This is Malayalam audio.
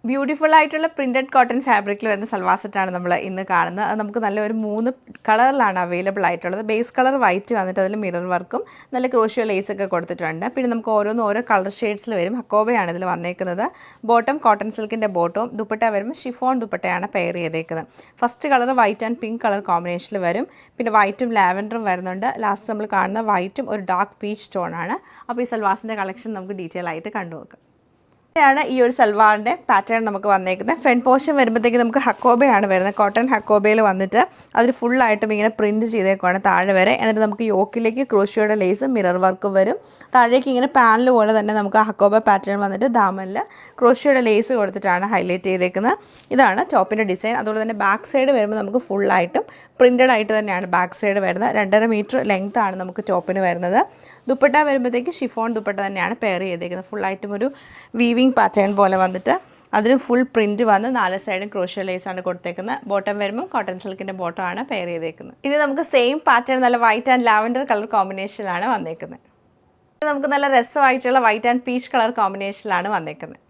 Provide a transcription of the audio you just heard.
ബ്യൂട്ടിഫുൾ ആയിട്ടുള്ള പ്രിന്റഡ് കോട്ടൺ ഫാബ്രിക്കിൽ വരുന്ന സൽവാർ സെറ്റാണ് നമ്മൾ ഇന്ന് കാണുന്നത്. അത് നമുക്ക് നല്ല ഒരു 3 കളറിലാണ് അവൈലബിൾ ആയിട്ടുള്ളത്. ബേസ് കളർ വൈറ്റ് വന്നിട്ട് അതിൽ മിറർ വർക്കും നല്ല ക്രോഷ്യോ ലേസ് ഒക്കെ കൊടുത്തിട്ടുണ്ട്. പിന്നെ നമുക്ക് ഓരോ കളർ ഷെയ്ഡ്സിൽ വരും. ഹക്കോബയാണ് ഇതിൽ വന്നേക്കുന്നത്. ബോട്ടം കോട്ടൺ സിൽക്കിൻ്റെ ബോട്ടവും ദുപ്പട്ട വരുമ്പോൾ ഷിഫോൺ ദുപ്പട്ടയാണ് പെയർ ചെയ്തേക്കുന്നത്. First colour white and pink colour കോമ്പിനേഷനിൽ വരും. പിന്നെ വൈറ്റും ലാവൻഡറും വരുന്നുണ്ട്. ലാസ്റ്റ് നമ്മൾ കാണുന്ന വൈറ്റും ഒരു ഡാർക്ക് പീച്ച് ടോണാണ്. അപ്പോൾ ഈ സൽവാസിൻ്റെ കളക്ഷൻ നമുക്ക് ഡീറ്റെയിൽ ആയിട്ട് കണ്ടുനോക്കാം. ാണ് ഈ ഒരു സൽവാറിൻ്റെ പാറ്റേൺ നമുക്ക് വന്നേക്കുന്നത്. ഫ്രണ്ട് പോർഷൻ വരുമ്പോഴത്തേക്ക് നമുക്ക് ഹക്കോബയാണ് വരുന്നത്. കോട്ടൺ ഹക്കോബയിൽ വന്നിട്ട് അതിൽ ഫുള്ളായിട്ടും ഇങ്ങനെ പ്രിൻറ്റ് ചെയ്തേക്കുവാണ് താഴെ വരെ. എന്നിട്ട് നമുക്ക് യോക്കിലേക്ക് ക്രോഷ്യോയുടെ ലേസും മിറർ വർക്കും വരും. താഴേക്ക് ഇങ്ങനെ പാനൽ പോലെ തന്നെ നമുക്ക് ആ ഹക്കോബ പാറ്റേൺ വന്നിട്ട് ദാമനിൽ ക്രോഷ്യോയുടെ ലേസ് കൊടുത്തിട്ടാണ് ഹൈലൈറ്റ് ചെയ്തേക്കുന്നത്. ഇതാണ് ടോപ്പിൻ്റെ ഡിസൈൻ. അതുപോലെ തന്നെ ബാക്ക് സൈഡ് വരുമ്പോൾ നമുക്ക് ഫുള്ളായിട്ടും പ്രിൻറ്റഡ് ആയിട്ട് തന്നെയാണ് ബാക്ക് സൈഡ് വരുന്നത്. 2.5 മീറ്റർ ലെങ്ത് ആണ് നമുക്ക് ടോപ്പിന് വരുന്നത്. ദുപ്പട്ട വരുമ്പോഴത്തേക്ക് ഷിഫോൺ ദുപ്പട്ട തന്നെയാണ് പെയർ ചെയ്തേക്കുന്നത്. ഫുള്ളായിട്ടും ഒരു വീവിങ് പാറ്റേൺ പോലെ വന്നിട്ട് അതിന് ഫുൾ പ്രിൻറ്റ് വന്ന് 4 സൈഡും ക്രോഷ്യോ ലേസാണ് കൊടുത്തേക്കുന്നത്. ബോട്ടം വരുമ്പോൾ കോട്ടൺ സിൽക്കിൻ്റെ ബോട്ടം ആണ് പെയർ ചെയ്തേക്കുന്നത്. ഇത് നമുക്ക് സെയിം പാറ്റേൺ നല്ല വൈറ്റ് ആൻഡ് ലാവൻഡർ കളർ കോമ്പിനേഷനിലാണ് വന്നേക്കുന്നത്. ഇത് നമുക്ക് നല്ല രസമായിട്ടുള്ള വൈറ്റ് ആൻഡ് പീച്ച് കളർ കോമ്പിനേഷനിലാണ് വന്നേക്കുന്നത്.